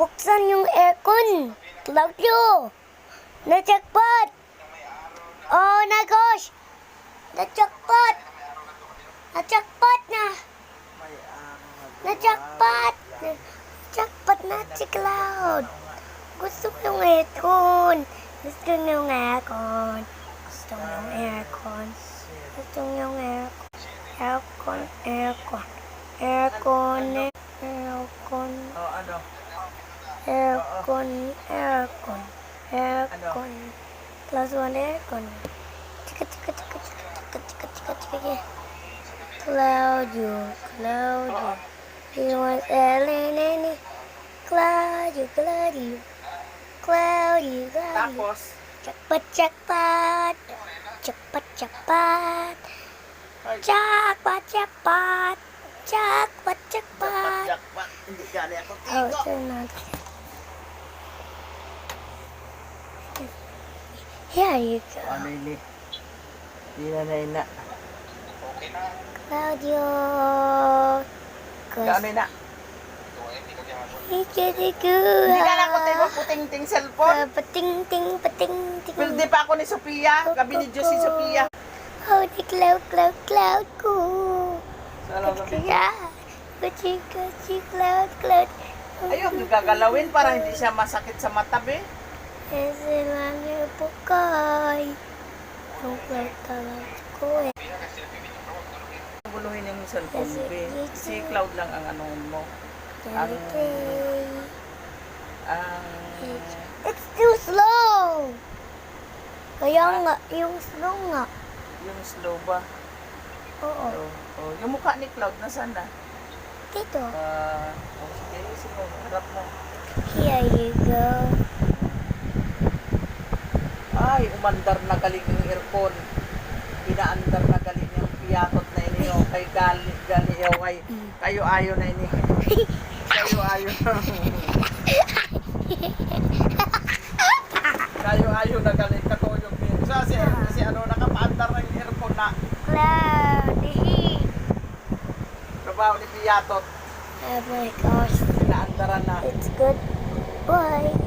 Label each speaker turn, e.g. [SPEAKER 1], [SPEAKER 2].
[SPEAKER 1] Buksan yung aircon. Claudio! Na-jackpot! Oh my gosh! Na-jackpot! Na-jackpot na! Na-jackpot! Na-jackpot na si Cloud! Gusto ko yung aircon! Gusto ko yung aircon! Gusto ko yung aircon! Gusto ko yung aircon! Aircon! Aircon! Aircon! Aircon!
[SPEAKER 2] Oh, ano?
[SPEAKER 1] Aircon! Aircon! Aircon! Class 1 aircon! Chika chika chika chika chika chika chika. Claudio, Claudio, he wants Ellen and Claudio, Claudio, Claudio, Claudio.
[SPEAKER 2] Tapos,
[SPEAKER 1] Jackpot, jackpot, jackpot, jackpot, jackpot, jackpot, jackpot, jackpot.
[SPEAKER 2] jackpot. Hindi gani ako
[SPEAKER 1] Oh,
[SPEAKER 2] tigo.
[SPEAKER 1] turn on. Here you go,
[SPEAKER 2] Ano ini? Di na ina.
[SPEAKER 1] Claudio.
[SPEAKER 2] Gani na.
[SPEAKER 1] Hindi
[SPEAKER 2] Hindi ka na ko tayo puting-ting cellphone.
[SPEAKER 1] Pating, ting, pating, ting.
[SPEAKER 2] Pildi pa ako ni Sophia. Gabi ni Diyos si Sophia.
[SPEAKER 1] Oh, di Cloud, Cloud, Cloud ko.
[SPEAKER 2] Salamat.
[SPEAKER 1] Kaya, kuchi, Cloud, Cloud.
[SPEAKER 2] Ayun, gagalawin para hindi siya masakit sa mata, be.
[SPEAKER 1] Kasi lang po kay. Ang Cloud talaga ko eh.
[SPEAKER 2] Buluhin yung cellphone, be. Si Cloud lang ang ano mo. Ang...
[SPEAKER 1] It's too slow. Kaya nga, yung slow nga.
[SPEAKER 2] Yung slow ba?
[SPEAKER 1] Oo,
[SPEAKER 2] Oh, yung mukha ni Cloud, nasaan na?
[SPEAKER 1] dito.
[SPEAKER 2] Sige, harap mo.
[SPEAKER 1] Here you go.
[SPEAKER 2] Ay, umandar na galing yung aircon. Pinaandar na galing yung piyatot na inyo. Kay gali, kayo ayaw na ini. Kayo ayaw na. Kayo ayaw na galing katuyog niyo. Kasi ano, nakapaandar na yung aircon na.
[SPEAKER 1] Cloudy.
[SPEAKER 2] Trabaho ni piyatot.
[SPEAKER 1] Oh my gosh.
[SPEAKER 2] Pinaandaran na.
[SPEAKER 1] It's good. Bye.